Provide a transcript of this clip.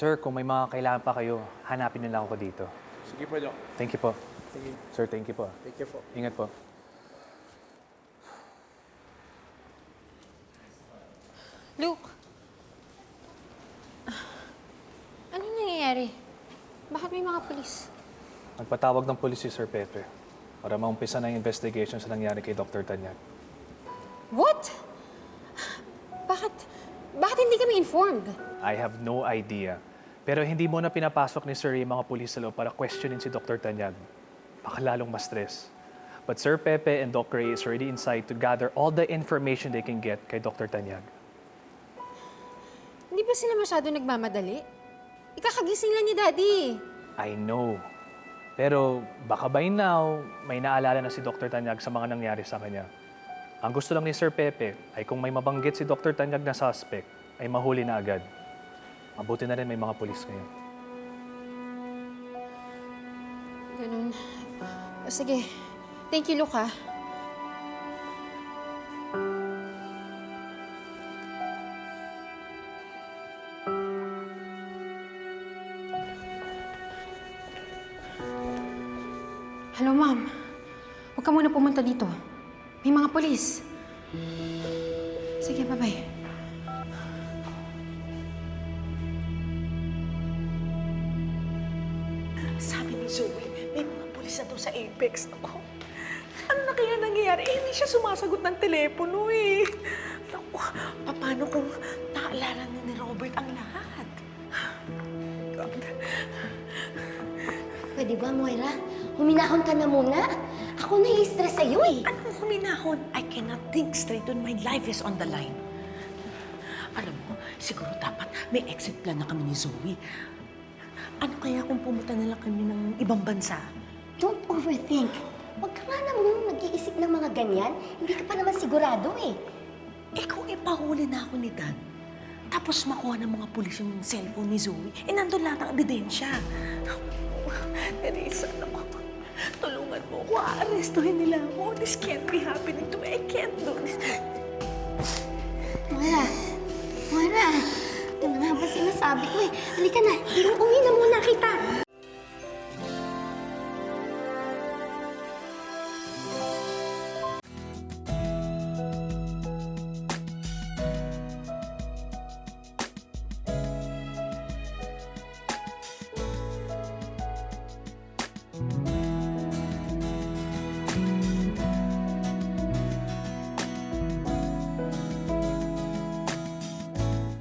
Sir, kung may mga kailangan pa kayo, hanapin nila ako dito. Sige po, Dok. Thank you po. Sige. Sir, thank you po. Take care po. Ingat po. Luke! Anong nangyayari? Bakit may mga pulis? Nagpatawag ng pulis si Sir Pepe para maumpisa na yung investigation sa nangyari kay Dr. Tanyag. What? Bakit hindi kami informed? I have no idea. Pero hindi mo na pinapasok ni Sir yung mga pulis sa loob para questionin si Dr. Tanyag. Baka lalong ma-stress. But Sir Pepe and Doc Ray is already inside to gather all the information they can get kay Dr. Tanyag. Hindi ba sila masyado nagmamadali? Ikakagising lang ni Daddy. I know. Pero baka by now, may naalala na si Dr. Tanyag sa mga nangyari sa kanya. Ang gusto lang ni Sir Pepe ay kung may mabanggit si Dr. Tanyag na suspect, ay mahuli na agad. Mabuti na rin may mga pulis ngayon. Ganun. Sige. Thank you, Luke, ha? Hello, Ma'am. Huwag ka muna pumunta dito. May mga polis. Sige, bye-bye. Sabi ni Zoe, may mga pulis na doon sa Apex. Ako, ano na kaya nangyayari? Eh, hindi siya sumasagot ng telepono eh. Naku, paano kung naalala ni Robert ang lahat? God. Pwede ba, Moira? Huminahon ka na muna. Ako nai-stress sa'yo eh. Anong huminahon? I cannot think straight when my life is on the line. Alam mo, siguro dapat may exit plan na kami ni Zoe. Ano kaya kung pumunta na lang kami ng ibang bansa? Don't overthink. Huwag ka nga naman nag-iisip ng mga ganyan. Hindi ka pa naman sigurado eh. Eh kung ipahuli na ako ni Dan, tapos makuha ng mga pulis yung cellphone ni Zoe, eh nandun lahat ang ebidensya. Teresa, ako, tulungan mo ako. Aarestuhin nila ako. This can't be happening to me. I can't do this. Moira! Ito na nga ba sinasabi ko eh. Halika na. Uwi na muna kita.